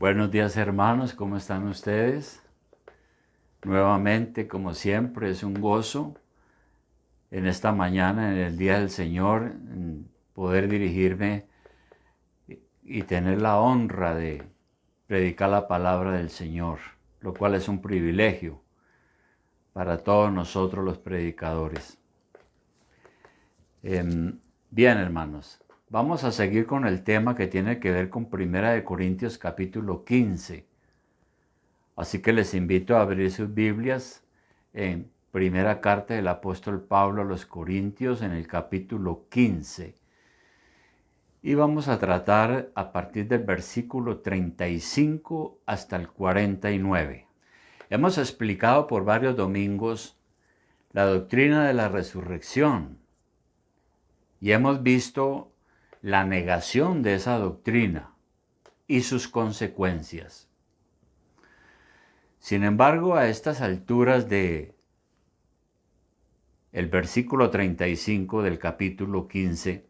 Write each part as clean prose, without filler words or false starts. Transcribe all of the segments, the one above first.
Buenos días hermanos, ¿cómo están ustedes? Nuevamente, como siempre, es un gozo en esta mañana, en el Día del Señor, en poder dirigirme y tener la honra de predicar la palabra del Señor, lo cual es un privilegio para todos nosotros los predicadores. Bien, hermanos, vamos a seguir con el tema que tiene que ver con 1 Corintios capítulo 15. Así que les invito a abrir sus Biblias en primera carta del apóstol Pablo a los Corintios en el capítulo 15. Y vamos a tratar a partir del versículo 35 hasta el 49. Hemos explicado por varios domingos la doctrina de la resurrección y hemos visto la negación de esa doctrina y sus consecuencias. Sin embargo, a estas alturas de el versículo 35 del capítulo 15,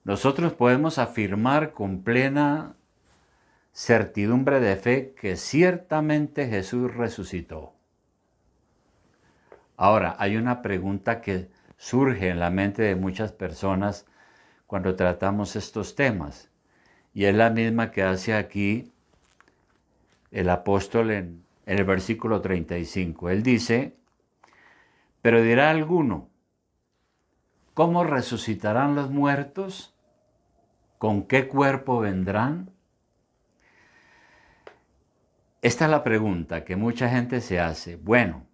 nosotros podemos afirmar con plena certidumbre de fe que ciertamente Jesús resucitó. Ahora, hay una pregunta que surge en la mente de muchas personas cuando tratamos estos temas, y es la misma que hace aquí el apóstol en el versículo 35. Él dice: pero dirá alguno, ¿cómo resucitarán los muertos? ¿Con qué cuerpo vendrán? Esta es la pregunta que mucha gente se hace. Bueno,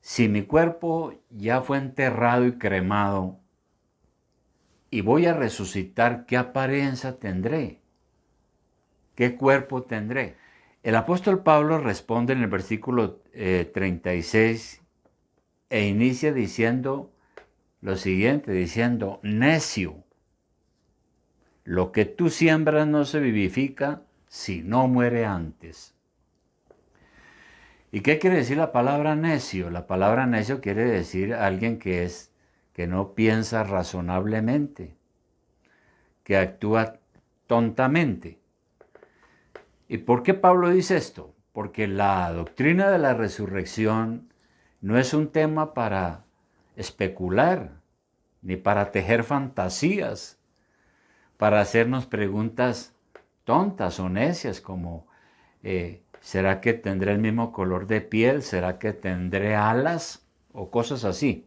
si mi cuerpo ya fue enterrado y cremado y voy a resucitar, ¿qué apariencia tendré? ¿Qué cuerpo tendré? El apóstol Pablo responde en el versículo 36 e inicia diciendo lo siguiente, diciendo: necio, lo que tú siembras no se vivifica si no muere antes. ¿Y qué quiere decir la palabra necio? La palabra necio quiere decir alguien que no piensa razonablemente, que actúa tontamente. ¿Y por qué Pablo dice esto? Porque la doctrina de la resurrección no es un tema para especular, ni para tejer fantasías, para hacernos preguntas tontas o necias como ¿será que tendré el mismo color de piel? ¿Será que tendré alas? O cosas así.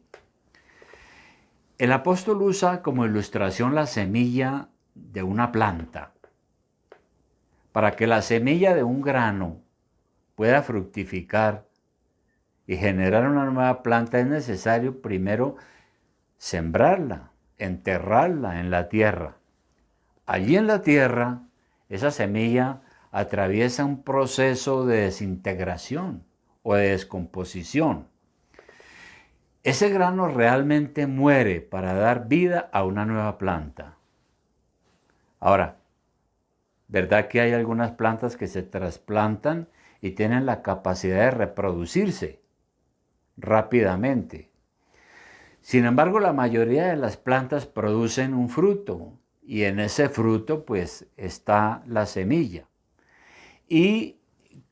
El apóstol usa como ilustración la semilla de una planta. Para que la semilla de un grano pueda fructificar y generar una nueva planta es necesario primero sembrarla, enterrarla en la tierra. Allí en la tierra, esa semilla atraviesa un proceso de desintegración o de descomposición. Ese grano realmente muere para dar vida a una nueva planta. Ahora, ¿verdad que hay algunas plantas que se trasplantan y tienen la capacidad de reproducirse rápidamente? Sin embargo, la mayoría de las plantas producen un fruto y en ese fruto pues está la semilla. Y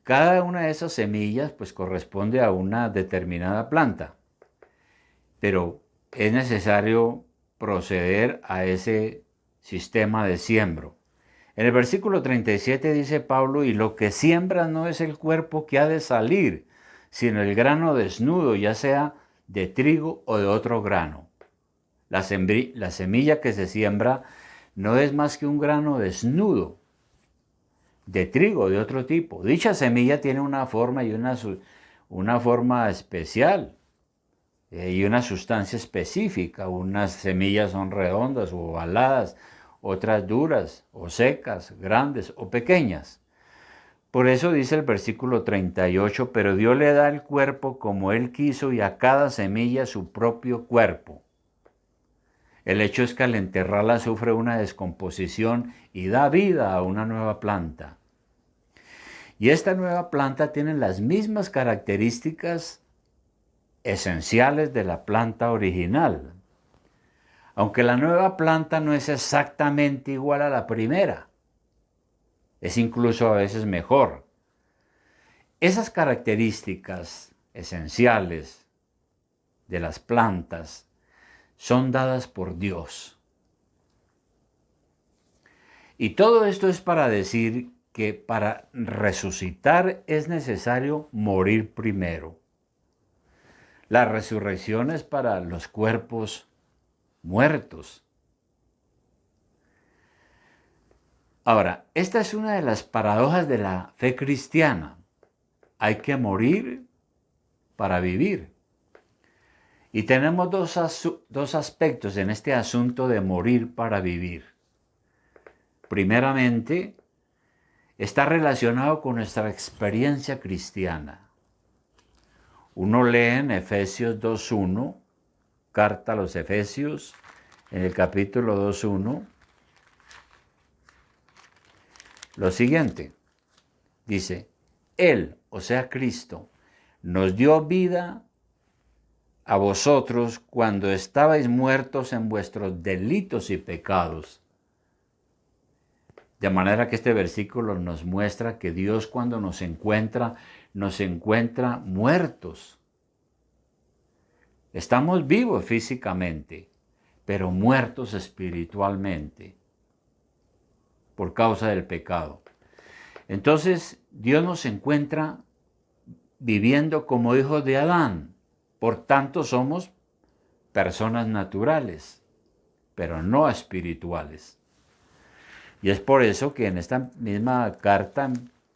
cada una de esas semillas pues corresponde a una determinada planta. Pero es necesario proceder a ese sistema de siembro. En el versículo 37 dice Pablo: y lo que siembra no es el cuerpo que ha de salir, sino el grano desnudo, ya sea de trigo o de otro grano. La semilla que se siembra no es más que un grano desnudo, de trigo o de otro tipo. Dicha semilla tiene una forma y una forma especial y una sustancia específica. Unas semillas son redondas o ovaladas, otras duras o secas, grandes o pequeñas. Por eso dice el versículo 38, pero Dios le da el cuerpo como Él quiso y a cada semilla su propio cuerpo. El hecho es que al enterrarla sufre una descomposición y da vida a una nueva planta. Y esta nueva planta tiene las mismas características esenciales de la planta original. Aunque la nueva planta no es exactamente igual a la primera. Es incluso a veces mejor. Esas características esenciales de las plantas son dadas por Dios. Y todo esto es para decir que para resucitar es necesario morir primero. La resurrección es para los cuerpos muertos. Ahora, esta es una de las paradojas de la fe cristiana. Hay que morir para vivir. Y tenemos dos aspectos en este asunto de morir para vivir. Primeramente, está relacionado con nuestra experiencia cristiana. Uno lee en Efesios 2.1, carta a los Efesios, en el capítulo 2.1, lo siguiente. Dice, Él, o sea Cristo, nos dio vida a vosotros cuando estabais muertos en vuestros delitos y pecados. De manera que este versículo nos muestra que Dios cuando nos encuentra muertos. Estamos vivos físicamente, pero muertos espiritualmente por causa del pecado. Entonces, Dios nos encuentra viviendo como hijos de Adán. Por tanto, somos personas naturales, pero no espirituales. Y es por eso que en esta misma carta,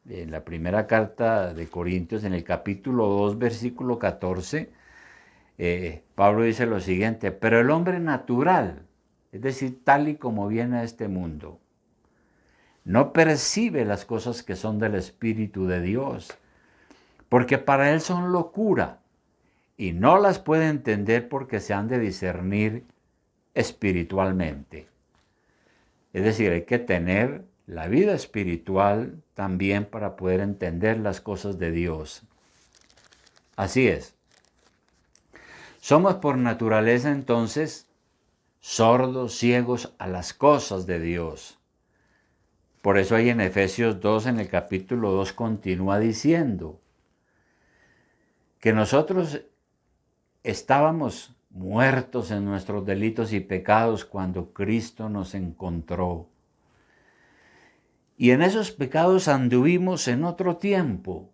en la primera carta de Corintios, en el capítulo 2, versículo 14, Pablo dice lo siguiente, pero el hombre natural, es decir, tal y como viene a este mundo, no percibe las cosas que son del Espíritu de Dios, porque para él son locura, y no las puede entender porque se han de discernir espiritualmente. Es decir, hay que tener la vida espiritual también para poder entender las cosas de Dios. Así es. Somos por naturaleza entonces sordos, ciegos a las cosas de Dios. Por eso ahí en Efesios 2, en el capítulo 2, continúa diciendo que nosotros estábamos muertos en nuestros delitos y pecados cuando Cristo nos encontró. Y en esos pecados anduvimos en otro tiempo,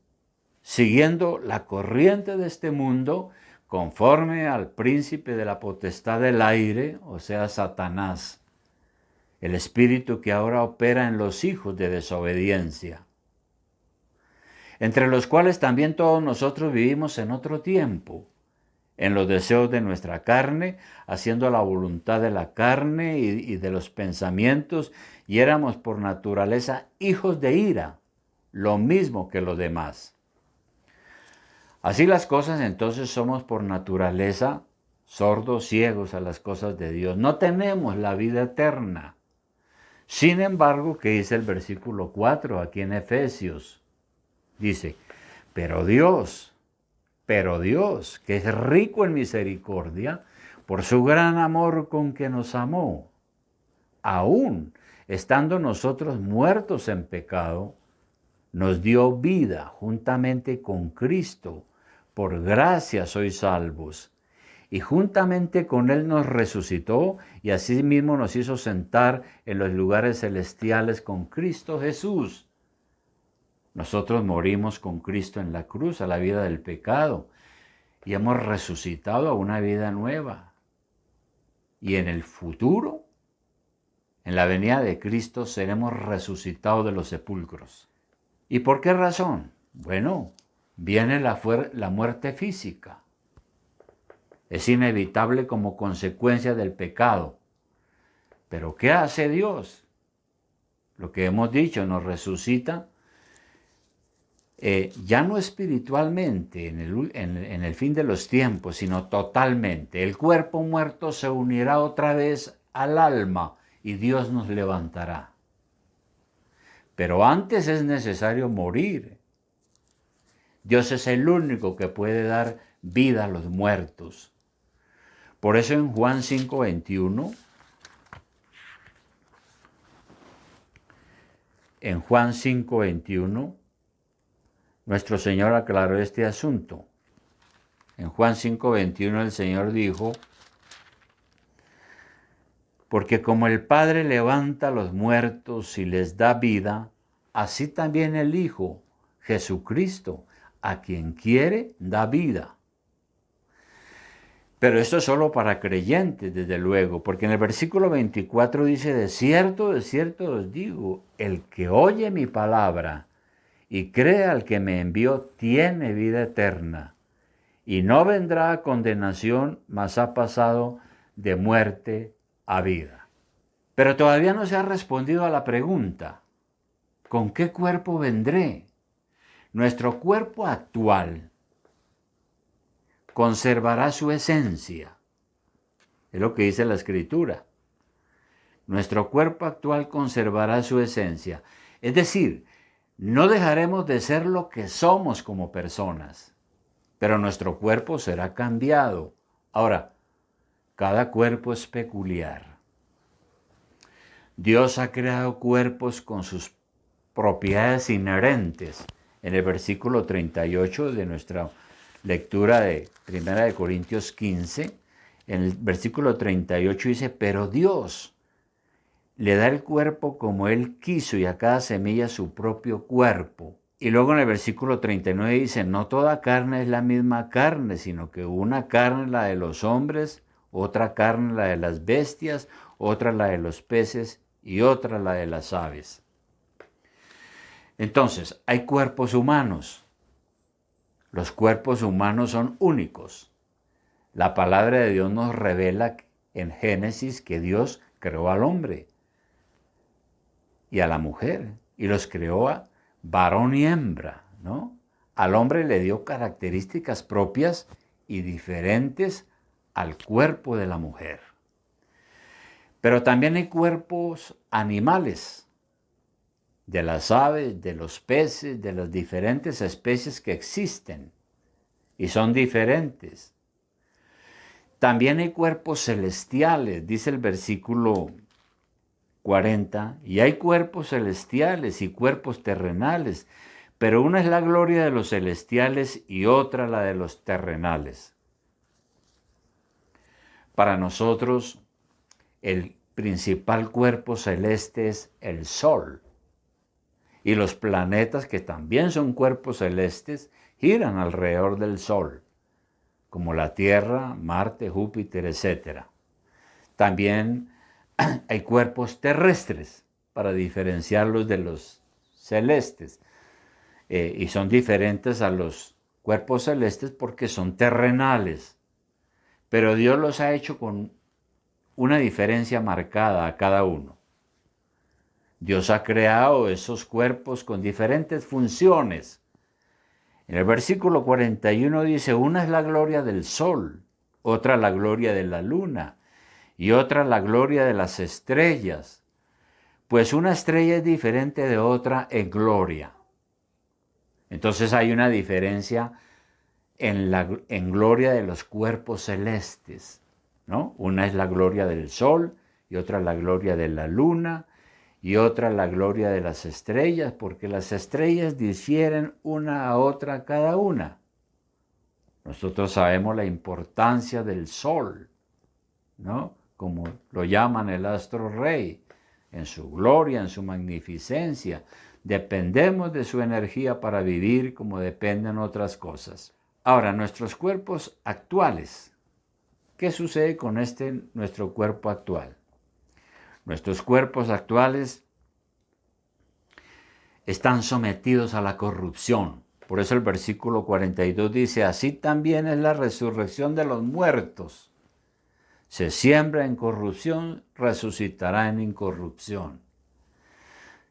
siguiendo la corriente de este mundo, conforme al príncipe de la potestad del aire, o sea, Satanás, el espíritu que ahora opera en los hijos de desobediencia, entre los cuales también todos nosotros vivimos en otro tiempo, en los deseos de nuestra carne, haciendo la voluntad de la carne y de los pensamientos, y éramos por naturaleza hijos de ira, lo mismo que los demás. Así las cosas, entonces somos por naturaleza sordos, ciegos a las cosas de Dios. No tenemos la vida eterna. Sin embargo, ¿qué dice el versículo 4 aquí en Efesios? Dice, pero Dios, que es rico en misericordia, por su gran amor con que nos amó, aún estando nosotros muertos en pecado, nos dio vida juntamente con Cristo. Por gracia sois salvos. Y juntamente con Él nos resucitó y asimismo nos hizo sentar en los lugares celestiales con Cristo Jesús. Nosotros morimos con Cristo en la cruz a la vida del pecado y hemos resucitado a una vida nueva. Y en el futuro, en la venida de Cristo, seremos resucitados de los sepulcros. ¿Y por qué razón? Bueno, viene la muerte física. Es inevitable como consecuencia del pecado. ¿Pero qué hace Dios? Lo que hemos dicho, nos resucita ya no espiritualmente en el fin de los tiempos, sino totalmente. El cuerpo muerto se unirá otra vez al alma y Dios nos levantará. Pero antes es necesario morir. Dios es el único que puede dar vida a los muertos. Por eso en Juan 5:21 en Juan 5:21, nuestro Señor aclaró este asunto. En Juan 5:21 el Señor dijo, porque como el Padre levanta a los muertos y les da vida, así también el Hijo, Jesucristo, a quien quiere, da vida. Pero esto es solo para creyentes, desde luego, porque en el versículo 24 dice, de cierto os digo, el que oye mi palabra y cree al que me envió, tiene vida eterna, y no vendrá a condenación, mas ha pasado de muerte a vida. Pero todavía no se ha respondido a la pregunta, ¿con qué cuerpo vendré? Nuestro cuerpo actual conservará su esencia. Es lo que dice la Escritura. Nuestro cuerpo actual conservará su esencia. Es decir, no dejaremos de ser lo que somos como personas, pero nuestro cuerpo será cambiado. Ahora, cada cuerpo es peculiar. Dios ha creado cuerpos con sus propiedades inherentes. En el versículo 38 de nuestra lectura de 1 Corintios 15, en el versículo 38 dice, pero Dios le da el cuerpo como Él quiso y a cada semilla su propio cuerpo. Y luego en el versículo 39 dice, no toda carne es la misma carne, sino que una carne es la de los hombres, otra carne la de las bestias, otra la de los peces y otra la de las aves. Entonces, hay cuerpos humanos. Los cuerpos humanos son únicos. La palabra de Dios nos revela en Génesis que Dios creó al hombre y a la mujer, y los creó a varón y hembra, ¿no? Al hombre le dio características propias y diferentes al cuerpo de la mujer. Pero también hay cuerpos animales, de las aves, de los peces, de las diferentes especies que existen, y son diferentes. También hay cuerpos celestiales, dice el versículo 40, y hay cuerpos celestiales y cuerpos terrenales, pero una es la gloria de los celestiales y otra la de los terrenales. Para nosotros, el principal cuerpo celeste es el Sol, y los planetas, que también son cuerpos celestes, giran alrededor del Sol, como la Tierra, Marte, Júpiter, etc. También hay cuerpos terrestres para diferenciarlos de los celestes, y son diferentes a los cuerpos celestes porque son terrenales, pero Dios los ha hecho con una diferencia marcada a cada uno. Dios ha creado esos cuerpos con diferentes funciones. En el versículo 41 dice, una es la gloria del sol, otra la gloria de la luna y otra la gloria de las estrellas, pues una estrella es diferente de otra en gloria. Entonces hay una diferencia en gloria de los cuerpos celestes, ¿no? Una es la gloria del sol y otra la gloria de la luna y otra la gloria de las estrellas, porque las estrellas difieren una a otra cada una. Nosotros sabemos la importancia del sol, ¿no? Como lo llaman el astro rey, en su gloria, en su magnificencia. Dependemos de su energía para vivir como dependen otras cosas. Ahora, nuestros cuerpos actuales. ¿Qué sucede con nuestro cuerpo actual? Nuestros cuerpos actuales están sometidos a la corrupción. Por eso el versículo 42 dice, así también es la resurrección de los muertos. Se siembra en corrupción, resucitará en incorrupción.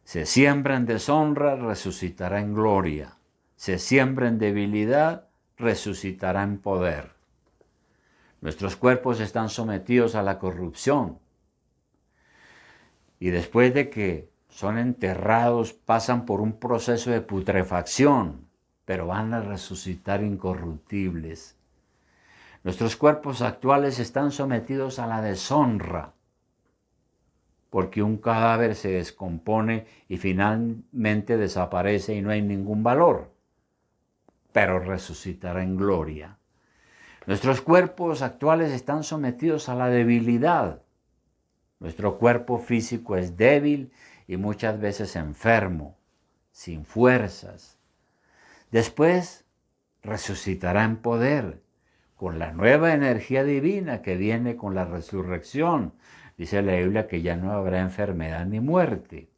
Se siembra en deshonra, resucitará en gloria. Se siembra en debilidad, resucitará en poder. Nuestros cuerpos están sometidos a la corrupción. Y después de que son enterrados, pasan por un proceso de putrefacción, pero van a resucitar incorruptibles. Nuestros cuerpos actuales están sometidos a la deshonra. porque un cadáver se descompone y finalmente desaparece y no hay ningún valor, pero resucitará en gloria. Nuestros cuerpos actuales están sometidos a la debilidad. Nuestro cuerpo físico es débil y muchas veces enfermo, sin fuerzas. Después resucitará en poder, con la nueva energía divina que viene con la resurrección. Dice la Biblia que ya no habrá enfermedad ni muerte.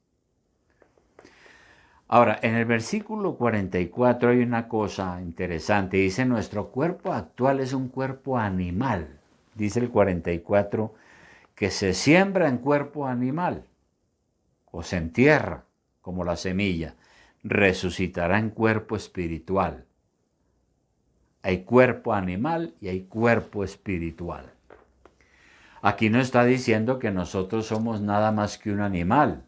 Ahora, en el versículo 44 hay una cosa interesante. Dice, nuestro cuerpo actual es un cuerpo animal. Dice el 44, que se siembra en cuerpo animal o se entierra como la semilla. Resucitará en cuerpo espiritual. Hay cuerpo animal y hay cuerpo espiritual. Aquí no está diciendo que nosotros somos nada más que un animal.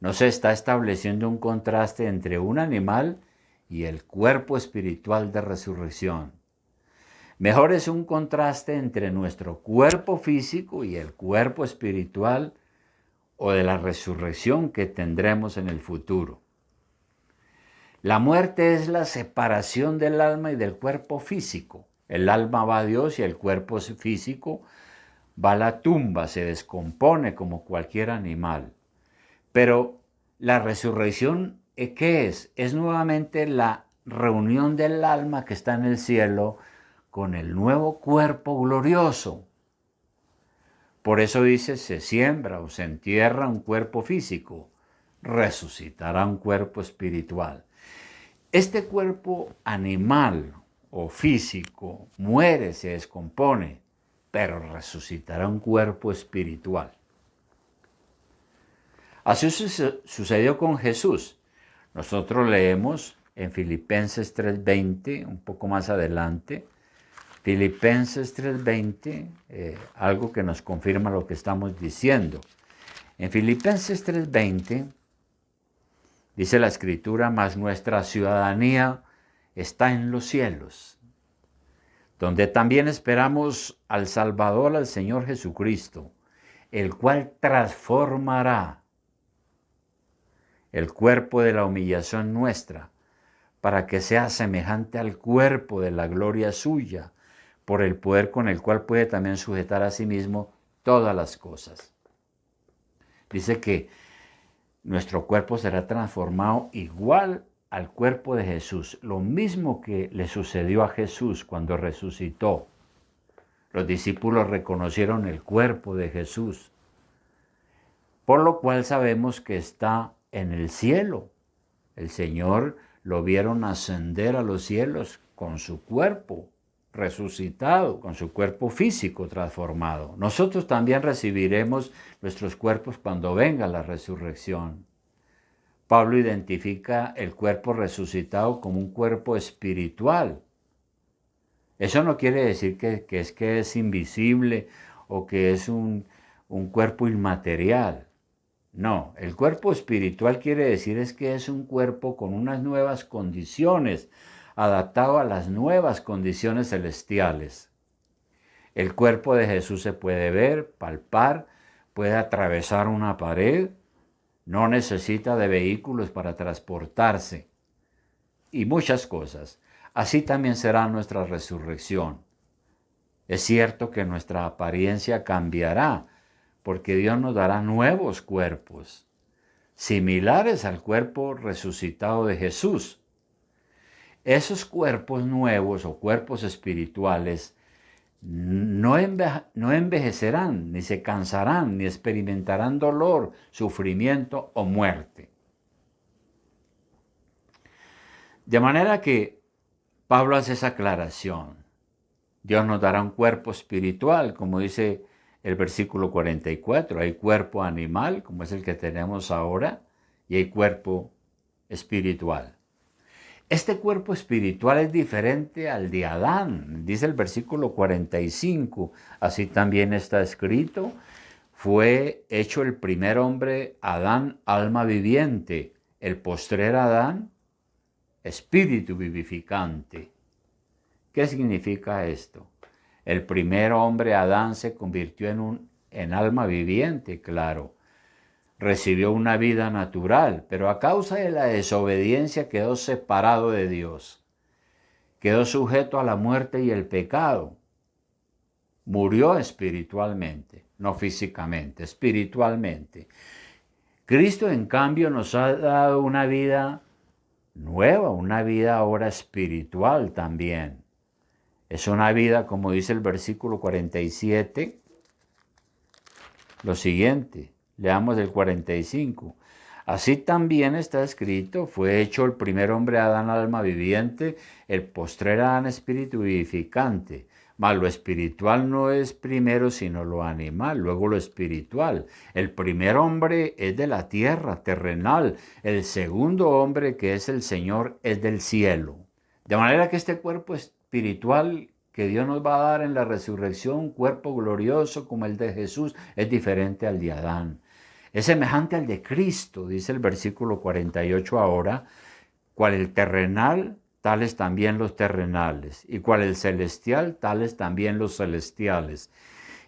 No se está estableciendo un contraste entre un animal y el cuerpo espiritual de resurrección. Mejor es un contraste entre nuestro cuerpo físico y el cuerpo espiritual o de la resurrección que tendremos en el futuro. La muerte es la separación del alma y del cuerpo físico. El alma va a Dios y el cuerpo físico va a la tumba, se descompone como cualquier animal. Pero la resurrección, ¿qué es? Es nuevamente la reunión del alma que está en el cielo con el nuevo cuerpo glorioso. Por eso dice, se siembra o se entierra un cuerpo físico, resucitará un cuerpo espiritual. Este cuerpo animal o físico muere, se descompone, pero resucitará un cuerpo espiritual. Así sucedió con Jesús. Nosotros leemos en Filipenses 3:20, un poco más adelante, Filipenses 3:20, algo que nos confirma lo que estamos diciendo. En Filipenses 3:20 dice la Escritura, mas nuestra ciudadanía está en los cielos, donde también esperamos al Salvador, al Señor Jesucristo, el cual transformará el cuerpo de la humillación nuestra, para que sea semejante al cuerpo de la gloria suya, por el poder con el cual puede también sujetar a sí mismo todas las cosas. Dice que nuestro cuerpo será transformado igual al cuerpo de Jesús, lo mismo que le sucedió a Jesús cuando resucitó. Los discípulos reconocieron el cuerpo de Jesús, por lo cual sabemos que está en el cielo. El Señor lo vieron ascender a los cielos con su cuerpo resucitado, con su cuerpo físico transformado. Nosotros también recibiremos nuestros cuerpos cuando venga la resurrección. Pablo identifica el cuerpo resucitado como un cuerpo espiritual. Eso no quiere decir que es invisible o que es un cuerpo inmaterial. No, el cuerpo espiritual quiere decir es que es un cuerpo con unas nuevas condiciones, adaptado a las nuevas condiciones celestiales. El cuerpo de Jesús se puede ver, palpar, puede atravesar una pared, no necesita de vehículos para transportarse y muchas cosas. Así también será nuestra resurrección. Es cierto que nuestra apariencia cambiará, porque Dios nos dará nuevos cuerpos, similares al cuerpo resucitado de Jesús. Esos cuerpos nuevos o cuerpos espirituales no envejecerán, ni se cansarán, ni experimentarán dolor, sufrimiento o muerte. De manera que Pablo hace esa aclaración. Dios nos dará un cuerpo espiritual, como dice el versículo 44. Hay cuerpo animal, como es el que tenemos ahora, y hay cuerpo espiritual. Este cuerpo espiritual es diferente al de Adán, dice el versículo 45. Así también está escrito, fue hecho el primer hombre, Adán, alma viviente, el postrer Adán, espíritu vivificante. ¿Qué significa esto? El primer hombre, Adán, se convirtió en un en alma viviente, claro. Recibió una vida natural, pero a causa de la desobediencia quedó separado de Dios. Quedó sujeto a la muerte y el pecado. Murió espiritualmente, no físicamente, espiritualmente. Cristo, en cambio, nos ha dado una vida nueva, una vida ahora espiritual también. Es una vida, como dice el versículo 47, lo siguiente, leamos el 45. Así también está escrito, fue hecho el primer hombre Adán alma viviente, el postrer Adán espíritu vivificante. Mas lo espiritual no es primero sino lo animal, luego lo espiritual. El primer hombre es de la tierra, terrenal. El segundo hombre, que es el Señor, es del cielo. De manera que este cuerpo espiritual que Dios nos va a dar en la resurrección, un cuerpo glorioso como el de Jesús, es diferente al de Adán. Es semejante al de Cristo, dice el versículo 48 ahora, cual el terrenal, tales también los terrenales, y cual el celestial, tales también los celestiales.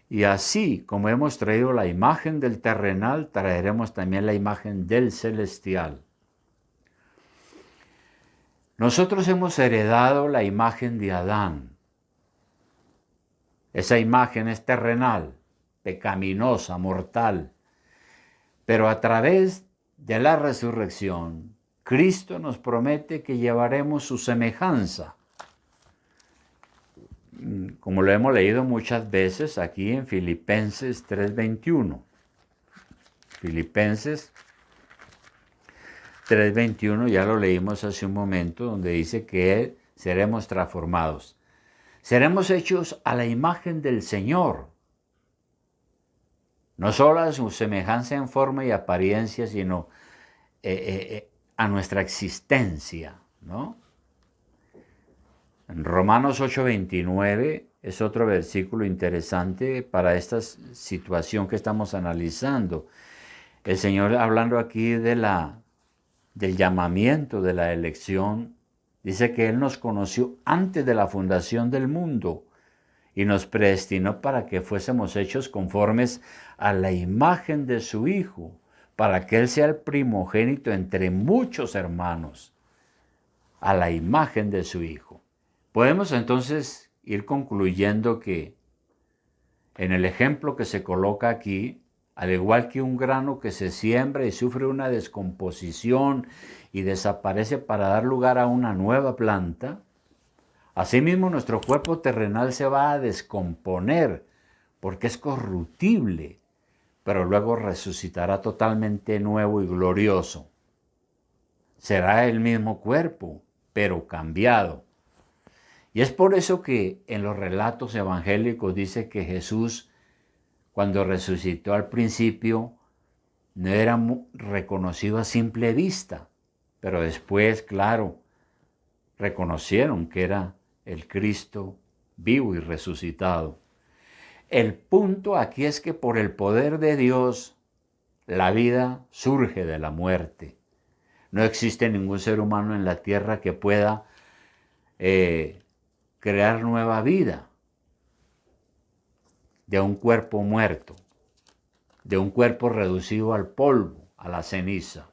Y así como hemos traído la imagen del terrenal, traeremos también la imagen del celestial. Nosotros hemos heredado la imagen de Adán. Esa imagen es terrenal, pecaminosa, mortal. Pero a través de la resurrección, Cristo nos promete que llevaremos su semejanza. Como lo hemos leído muchas veces aquí en Filipenses 3:21. Filipenses 3:21, ya lo leímos hace un momento, donde dice que seremos transformados. Seremos hechos a la imagen del Señor. No solo a su semejanza en forma y apariencia, sino a nuestra existencia, ¿no? En Romanos 8:29 es otro versículo interesante para esta situación que estamos analizando. El Señor, hablando aquí del llamamiento, de la elección, dice que Él nos conoció antes de la fundación del mundo y nos predestinó para que fuésemos hechos conformes a la imagen de su Hijo, para que Él sea el primogénito entre muchos hermanos, a la imagen de su Hijo. Podemos entonces ir concluyendo que en el ejemplo que se coloca aquí, al igual que un grano que se siembra y sufre una descomposición y desaparece para dar lugar a una nueva planta, asimismo nuestro cuerpo terrenal se va a descomponer porque es corruptible, pero luego resucitará totalmente nuevo y glorioso. Será el mismo cuerpo, pero cambiado. Y es por eso que en los relatos evangélicos dice que Jesús, cuando resucitó al principio, no era reconocido a simple vista, pero después, claro, reconocieron que era el Cristo vivo y resucitado. El punto aquí es que por el poder de Dios, la vida surge de la muerte. No existe ningún ser humano en la tierra que pueda crear nueva vida de un cuerpo muerto, de un cuerpo reducido al polvo, a la ceniza.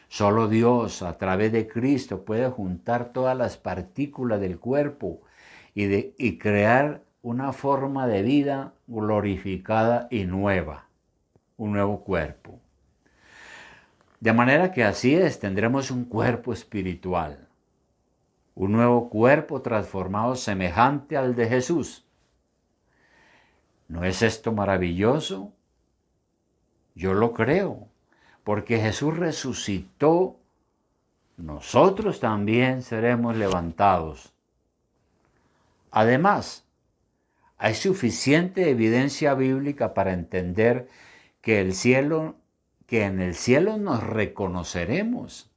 Solo Dios, a través de Cristo, puede juntar todas las partículas del cuerpo y crear una forma de vida glorificada y nueva, un nuevo cuerpo. De manera que así es, tendremos un cuerpo espiritual, un nuevo cuerpo transformado semejante al de Jesús. ¿No es esto maravilloso? Yo lo creo, porque Jesús resucitó, nosotros también seremos levantados. Además, hay suficiente evidencia bíblica para entender que en el cielo nos reconoceremos,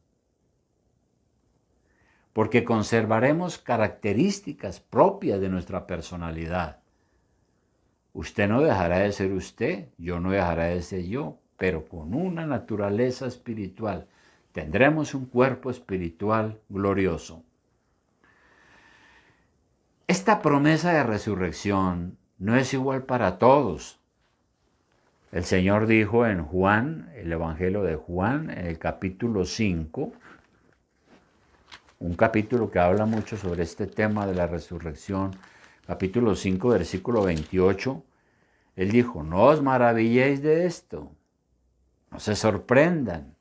porque conservaremos características propias de nuestra personalidad. Usted no dejará de ser usted, yo no dejaré de ser yo, pero con una naturaleza espiritual. Tendremos un cuerpo espiritual glorioso. Esta promesa de resurrección no es igual para todos. El Señor dijo en Juan, el Evangelio de Juan, en el capítulo 5, un capítulo que habla mucho sobre este tema de la resurrección, capítulo 5, versículo 28, Él dijo, no os maravilléis de esto, no se sorprendan,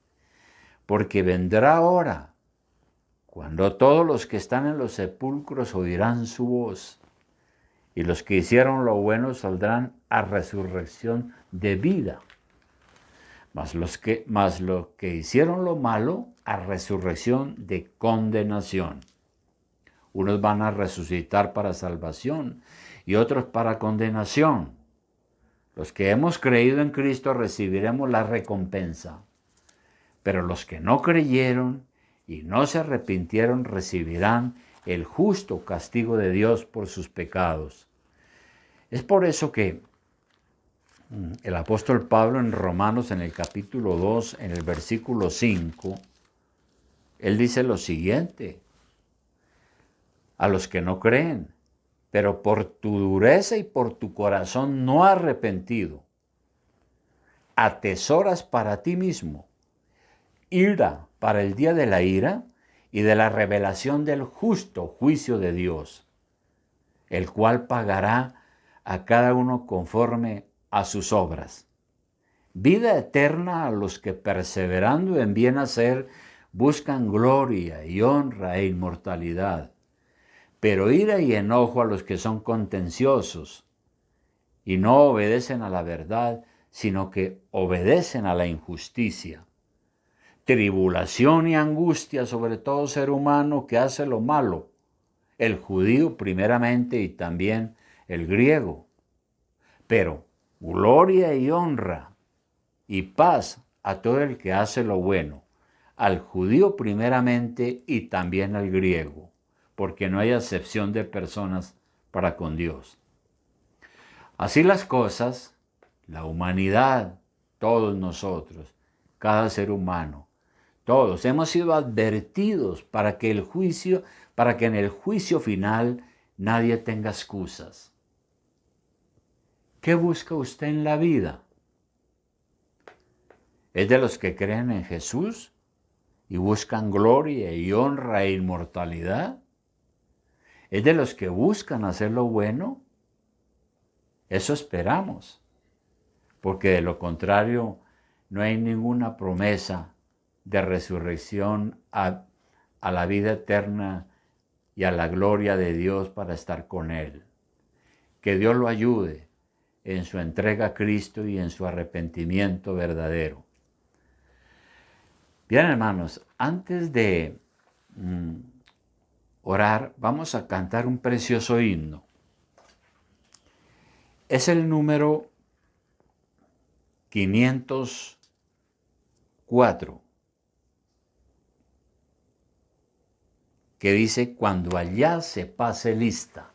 porque vendrá hora cuando todos los que están en los sepulcros oirán su voz, y los que hicieron lo bueno saldrán a resurrección de vida, mas los que hicieron lo malo a resurrección de condenación. Unos van a resucitar para salvación y otros para condenación. Los que hemos creído en Cristo recibiremos la recompensa, pero los que no creyeron y no se arrepintieron recibirán el justo castigo de Dios por sus pecados. Es por eso que el apóstol Pablo en Romanos, en el capítulo 2, en el versículo 5, él dice lo siguiente, a los que no creen, pero por tu dureza y por tu corazón no arrepentido, atesoras para ti mismo ira para el día de la ira y de la revelación del justo juicio de Dios, el cual pagará a cada uno conforme a sus obras. Vida eterna a los que perseverando en bien hacer buscan gloria y honra e inmortalidad, pero ira y enojo a los que son contenciosos y no obedecen a la verdad, sino que obedecen a la injusticia. Tribulación y angustia sobre todo ser humano que hace lo malo, el judío primeramente y también el griego. Pero gloria y honra y paz a todo el que hace lo bueno, al judío primeramente y también al griego, porque no hay acepción de personas para con Dios. Así las cosas, la humanidad, todos nosotros, cada ser humano, todos hemos sido advertidos para que en el juicio final nadie tenga excusas. ¿Qué busca usted en la vida? ¿Es de los que creen en Jesús y buscan gloria y honra e inmortalidad? ¿Es de los que buscan hacer lo bueno? Eso esperamos, porque de lo contrario no hay ninguna promesa de resurrección a la vida eterna y a la gloria de Dios para estar con Él. Que Dios lo ayude en su entrega a Cristo y en su arrepentimiento verdadero. Bien, hermanos, antes de orar, vamos a cantar un precioso himno. Es el número 504, que dice, cuando allá se pase lista,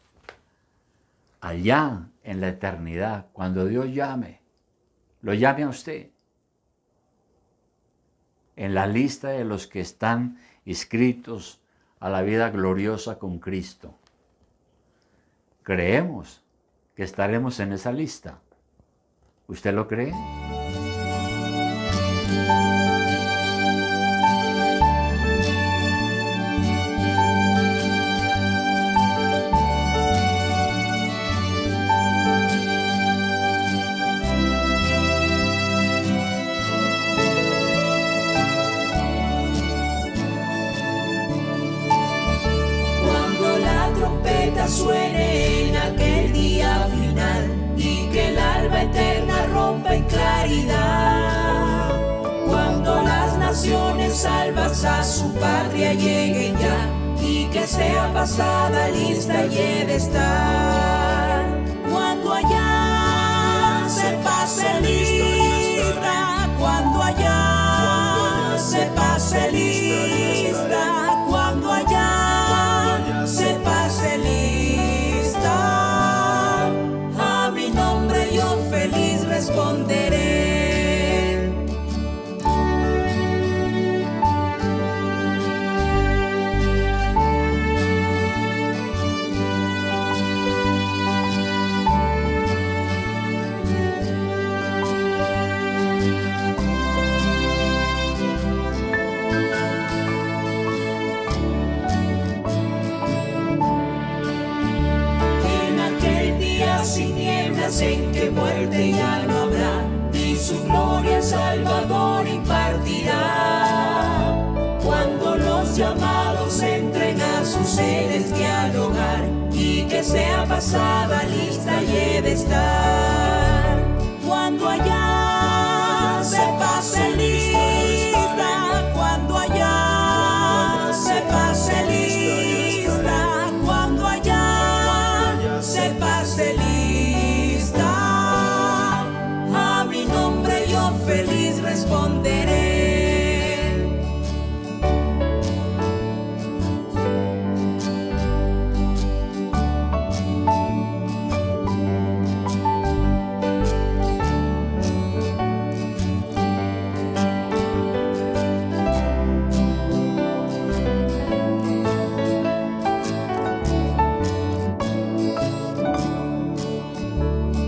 allá en la eternidad, cuando Dios lo llame a usted, en la lista de los que están inscritos a la vida gloriosa con Cristo. Creemos que estaremos en esa lista. ¿Usted lo cree? Suene en aquel día final y que el alba eterna rompa en claridad. Cuando las naciones salvas a su patria lleguen ya y que sea pasada lista y he de estar. Cuando allá se pase lista, cuando allá se pase lista, cuando allá se pase lista, a mi nombre yo feliz responderé. tinieblas en que muerte ya no habrá, y su gloria el Salvador impartirá. Cuando los llamados entren a su celestial hogar, y que sea pasada lista y he de estar. Cuando allá se pase lista, cuando allá se pase lista, cuando allá se pase lista, a mi nombre yo feliz responderé.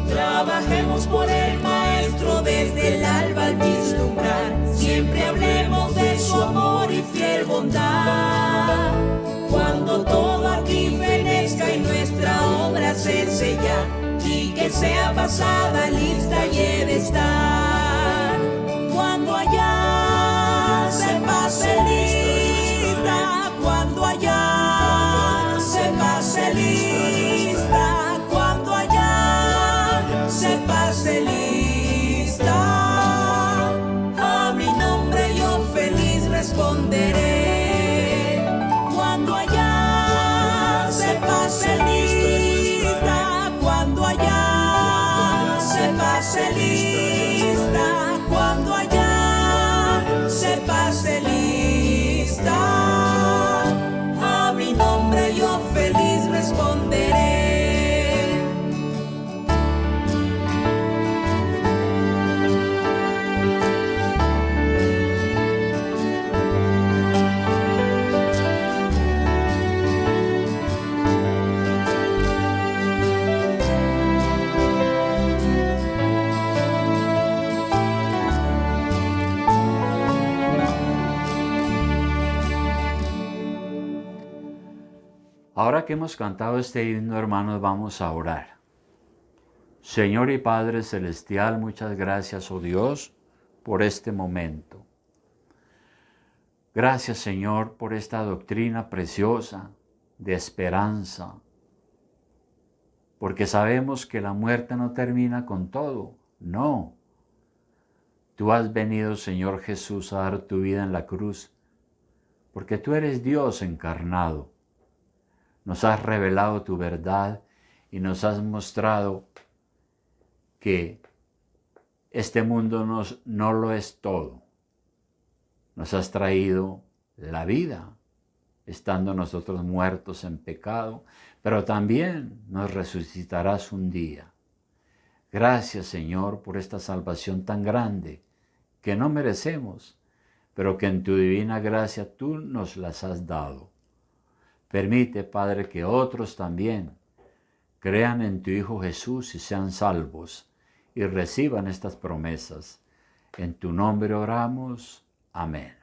Trabajemos por el Maestro desde el alba al vislumbrar. Siempre hablemos de su amor y fiel bondad. Cuando todo aquí fenezca y nuestra obra se sella, y que sea pasada lista y he de estar. Cuando allá se pase lista, cuando allá se pase lista, cuando allá se pase lista, a mi nombre yo feliz responderé. Cuando allá se pase lista, cuando allá se pase lista, cuando allá se pase lista, a mi nombre yo feliz responderé. Ahora que hemos cantado este himno, hermanos, vamos a orar. Señor y Padre Celestial, muchas gracias, oh Dios, por este momento. Gracias, Señor, por esta doctrina preciosa de esperanza, porque sabemos que la muerte no termina con todo, no. Tú has venido, Señor Jesús, a dar tu vida en la cruz, porque tú eres Dios encarnado. Nos has revelado tu verdad y nos has mostrado que este mundo no lo es todo. Nos has traído la vida, estando nosotros muertos en pecado, pero también nos resucitarás un día. Gracias, Señor, por esta salvación tan grande que no merecemos, pero que en tu divina gracia tú nos las has dado. Permite, Padre, que otros también crean en tu Hijo Jesús y sean salvos y reciban estas promesas. En tu nombre oramos. Amén.